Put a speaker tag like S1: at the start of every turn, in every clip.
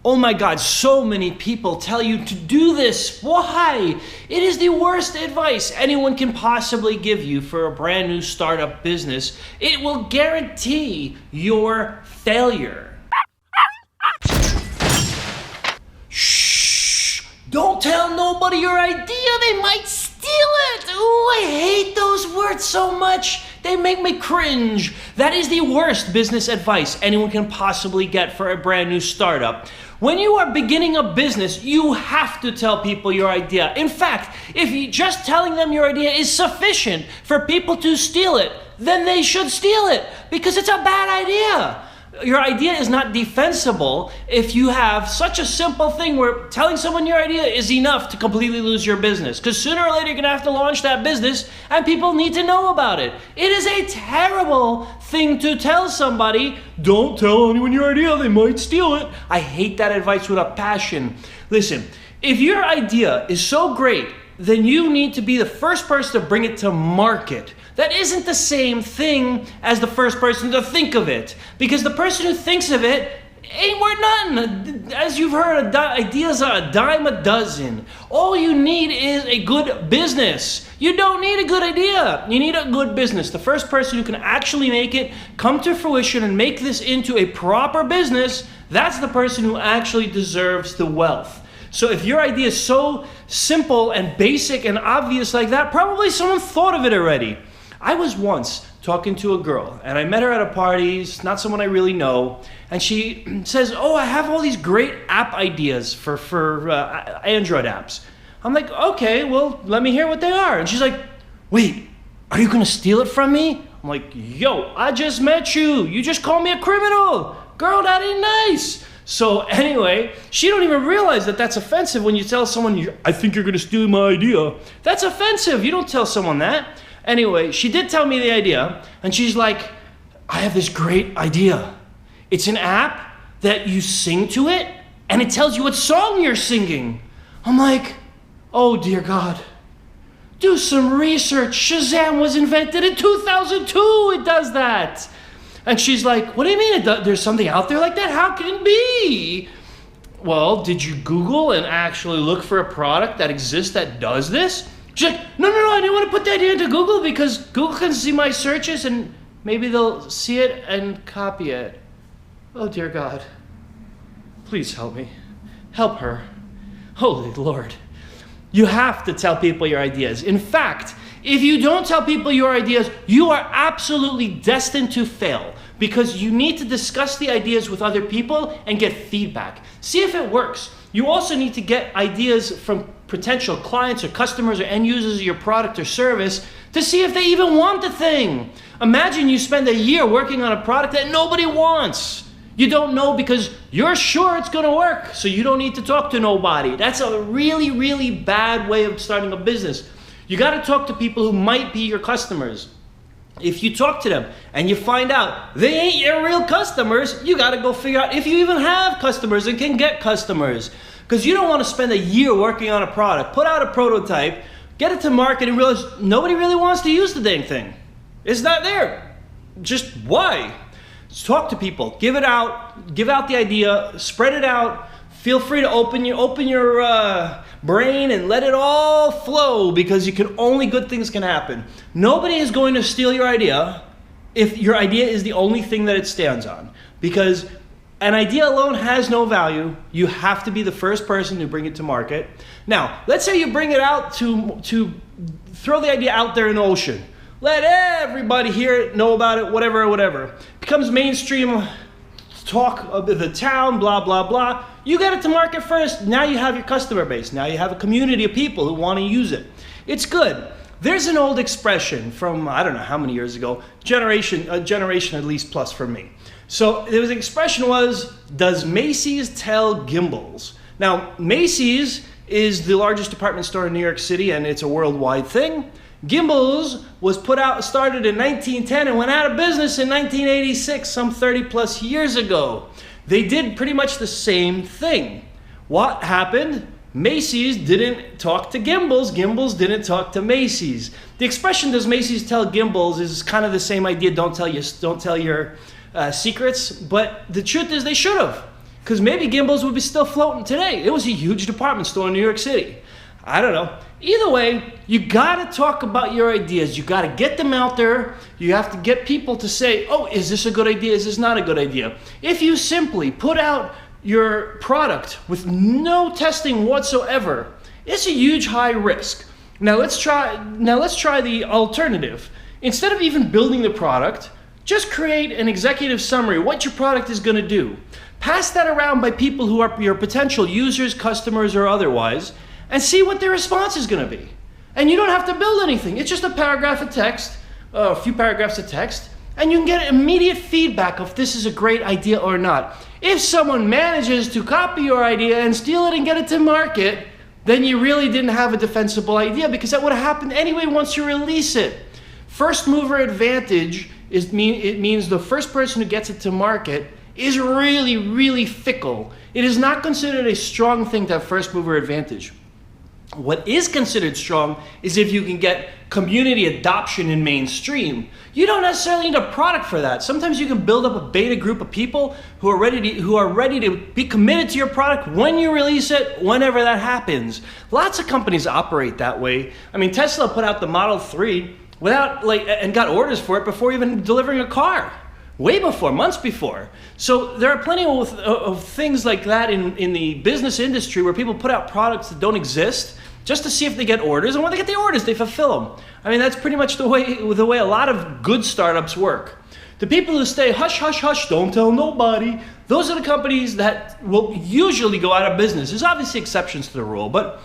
S1: Oh my God, so many people tell you to do this. Why? It is the worst advice anyone can possibly give you for a brand new startup business. It will guarantee your failure. Shh! Don't tell nobody your idea. They might steal it. Ooh, I hate those words so much. They make me cringe. That is the worst business advice anyone can possibly get for a brand new startup. When you are beginning a business, you have to tell people your idea. In fact, if just telling them your idea is sufficient for people to steal it, then they should steal it because it's a bad idea. Your idea is not defensible if you have such a simple thing where telling someone your idea is enough to completely lose your business. Because sooner or later you're going to have to launch that business and people need to know about it. It is a terrible thing to tell somebody, don't tell anyone your idea, they might steal it. I hate that advice with a passion. Listen, if your idea is so great, then you need to be the first person to bring it to market. That isn't the same thing as the first person to think of it. Because the person who thinks of it ain't worth nothing. As you've heard, ideas are a dime a dozen. All you need is a good business. You don't need a good idea. You need a good business. The first person who can actually make it come to fruition and make this into a proper business, that's the person who actually deserves the wealth. So if your idea is so simple and basic and obvious like that, probably someone thought of it already. I was once talking to a girl, and I met her at a party, not someone I really know, and she says, oh, I have all these great app ideas for Android apps. I'm like, okay, well, let me hear what they are. And she's like, wait, are you gonna steal it from me? I'm like, yo, I just met you. You just called me a criminal. Girl, that ain't nice. So anyway, she don't even realize that that's offensive when you tell someone, I think you're gonna steal my idea. That's offensive. You don't tell someone that. Anyway, she did tell me the idea, and she's like, I have this great idea. It's an app that you sing to it, and it tells you what song you're singing. I'm like, oh dear God, do some research. Shazam was invented in 2002, it does that. And she's like, what do you mean there's something out there like that? How can it be? Well, did you Google and actually look for a product that exists that does this? She's like, no, I didn't want to put the idea into Google because Google can see my searches and maybe they'll see it and copy it. Oh dear God, please help me. Help her. Holy Lord. You have to tell people your ideas. In fact, if you don't tell people your ideas, you are absolutely destined to fail because you need to discuss the ideas with other people and get feedback. See if it works. You also need to get ideas from potential clients or customers or end users of your product or service to see if they even want the thing. Imagine you spend a year working on a product that nobody wants. You don't know because you're sure it's gonna work, so you don't need to talk to nobody. That's a really, really bad way of starting a business. You gotta talk to people who might be your customers. If you talk to them and you find out they ain't your real customers, you gotta go figure out if you even have customers and can get customers. Because you don't want to spend a year working on a product, put out a prototype, get it to market and realize nobody really wants to use the dang thing. It's not there. Just why? Just talk to people, give out the idea, spread it out. Feel free to open your brain and let it all flow because only good things can happen. Nobody is going to steal your idea if your idea is the only thing that it stands on. Because an idea alone has no value. You have to be the first person to bring it to market. Now, let's say you bring it out to throw the idea out there in the ocean. Let everybody hear it, know about it, whatever. Becomes mainstream talk of the town, blah, blah, blah. You get it to market first. Now you have your customer base. Now you have a community of people who want to use it. It's good. There's an old expression from, I don't know how many years ago, a generation at least plus for me. So there was an expression was, does Macy's tell Gimbals? Now, Macy's is the largest department store in New York City and it's a worldwide thing. Gimbals was started in 1910 and went out of business in 1986, some 30 plus years ago. They did pretty much the same thing. What happened? Macy's didn't talk to Gimbals. Gimbals didn't talk to Macy's. The expression "does Macy's tell Gimbals" is kind of the same idea. Don't tell your secrets. But the truth is, they should have, Because maybe Gimbals would be still floating today. It was a huge department store in New York City. I don't know. Either way, you gotta talk about your ideas. You gotta get them out there. You have to get people to say, oh, is this a good idea? Is this not a good idea? If you simply put out your product with no testing whatsoever, it's a huge high risk. Now let's try the alternative. Instead of even building the product, just create an executive summary, what your product is gonna do. Pass that around by people who are your potential users, customers, or otherwise, and see what their response is gonna be. And you don't have to build anything. It's just a paragraph of text, a few paragraphs of text, and you can get immediate feedback if this is a great idea or not. If someone manages to copy your idea and steal it and get it to market, then you really didn't have a defensible idea, because that would have happened anyway once you release it. First mover advantage it means the first person who gets it to market is really, really fickle. It is not considered a strong thing to have first mover advantage. What is considered strong is if you can get community adoption in mainstream. You don't necessarily need a product for that. Sometimes you can build up a beta group of people who are ready to be committed to your product when you release it, whenever that happens. Lots of companies operate that way. I mean, Tesla put out the Model 3 and got orders for it before even delivering a car. Way before, months before. So there are plenty of things like that in the business industry where people put out products that don't exist just to see if they get orders, and when they get the orders, they fulfill them. I mean, that's pretty much the way a lot of good startups work. The people who stay hush, hush, hush, don't tell nobody, those are the companies that will usually go out of business. There's obviously exceptions to the rule, but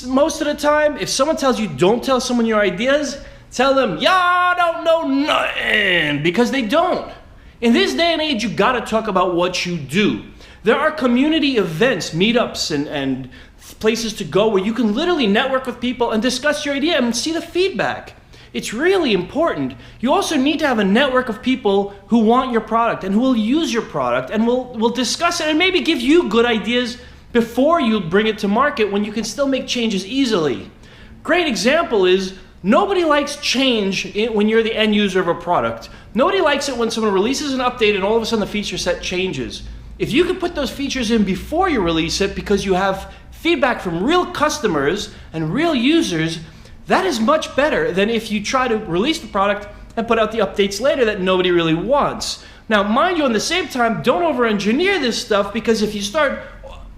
S1: most of the time, if someone tells you don't tell someone your ideas, tell them, y'all don't know nothing, because they don't. In this day and age, you gotta talk about what you do. There are community events, meetups, and places to go where you can literally network with people and discuss your idea and see the feedback. It's really important. You also need to have a network of people who want your product and who will use your product and will discuss it and maybe give you good ideas before you bring it to market, when you can still make changes easily. Great example is, nobody likes change when you're the end user of a product. Nobody likes it when someone releases an update and all of a sudden the feature set changes. If you can put those features in before you release it because you have feedback from real customers and real users, that is much better than if you try to release the product and put out the updates later that nobody really wants. Now, mind you, on the same time, don't over-engineer this stuff, because if you start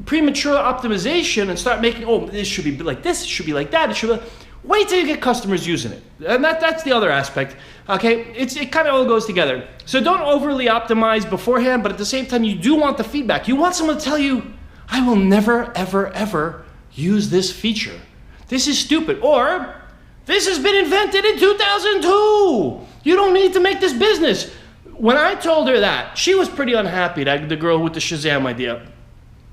S1: premature optimization and start making, oh, this should be like this, it should be like that, it should be... Wait till you get customers using it. And that's the other aspect. Okay, it kind of all goes together. So don't overly optimize beforehand, but at the same time, you do want the feedback. You want someone to tell you, I will never, ever, ever use this feature. This is stupid. Or, this has been invented in 2002. You don't need to make this business. When I told her that, she was pretty unhappy, the girl with the Shazam idea.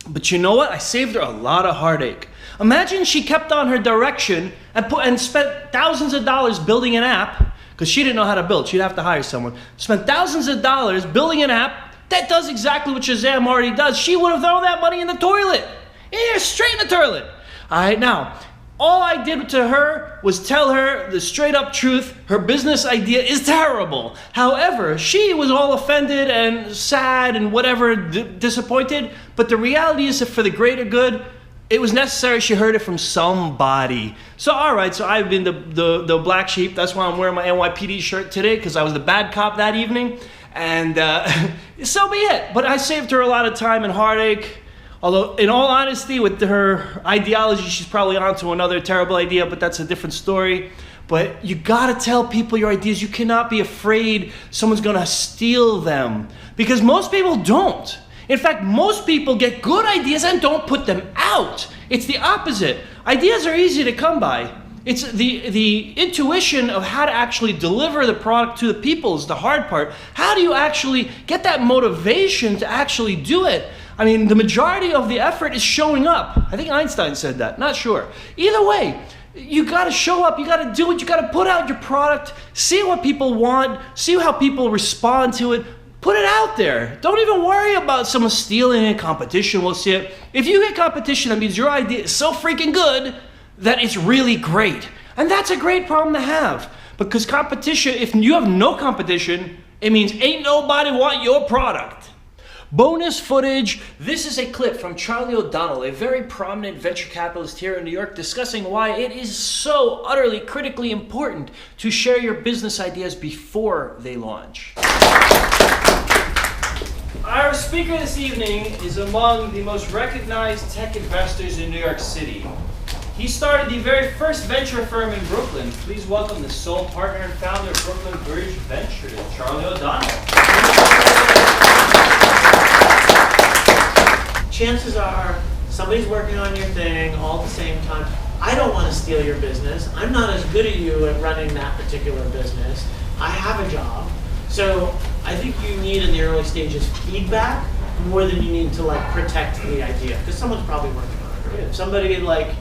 S1: But you know what? I saved her a lot of heartache. Imagine she kept on her direction and spent thousands of dollars building an app, because she didn't know how to build. She'd have to hire someone. Spent thousands of dollars building an app that does exactly what Shazam already does. She would have thrown that money in the toilet. Yeah, straight in the toilet. All right, now, all I did to her was tell her the straight up truth. Her business idea is terrible. However, she was all offended and sad and whatever, disappointed. But the reality is that for the greater good, it was necessary. She heard it from somebody. So all right, so I've been the black sheep. That's why I'm wearing my NYPD shirt today, because I was the bad cop that evening. And so be it. But I saved her a lot of time and heartache. Although, in all honesty, with her ideology, she's probably onto another terrible idea, but that's a different story. But you gotta tell people your ideas. You cannot be afraid someone's gonna steal them, because most people don't. In fact, most people get good ideas and don't put them out. It's the opposite. Ideas are easy to come by. It's the intuition of how to actually deliver the product to the people is the hard part. How do you actually get that motivation to actually do it? I mean, the majority of the effort is showing up. I think Einstein said that, not sure. Either way, you gotta show up, you gotta do it, you gotta put out your product, see what people want, see how people respond to it, put it out there. Don't even worry about someone stealing it, competition will see it. If you get competition, that means your idea is so freaking good that it's really great. And that's a great problem to have, because competition, if you have no competition, it means ain't nobody want your product. Bonus footage. This is a clip from Charlie O'Donnell, a very prominent venture capitalist here in New York, discussing why it is so utterly critically important to share your business ideas before they launch. Our speaker this evening is among the most recognized tech investors in New York City. He started the very first venture firm in Brooklyn. Please welcome the sole partner and founder of Brooklyn Bridge Ventures, Charlie O'Donnell.
S2: Chances are somebody's working on your thing all at the same time. I don't want to steal your business. I'm not as good as you at running that particular business. I have a job. So I think you need in the early stages feedback more than you need to like protect the idea, because someone's probably working on it. If somebody like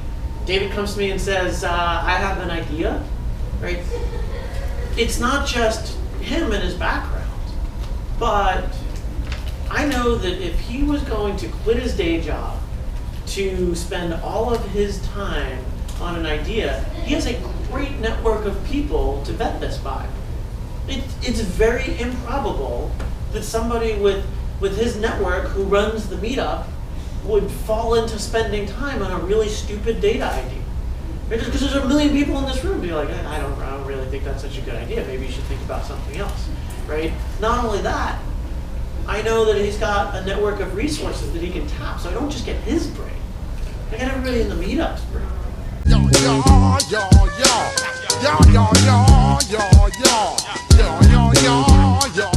S2: David comes to me and says, I have an idea, right? It's not just him and his background, but I know that if he was going to quit his day job to spend all of his time on an idea, he has a great network of people to vet this by. It's very improbable that somebody with his network who runs the meetup would fall into spending time on a really stupid data idea. Right? Just because there's a million people in this room be like, I don't really think that's such a good idea. Maybe you should think about something else, right? Not only that, I know that he's got a network of resources that he can tap, so I don't just get his brain. I get everybody in the meetup's brain.
S3: Yo, yo, yo, yo, yo, yo, yo, yo, yo, yo, yo, yo, yo.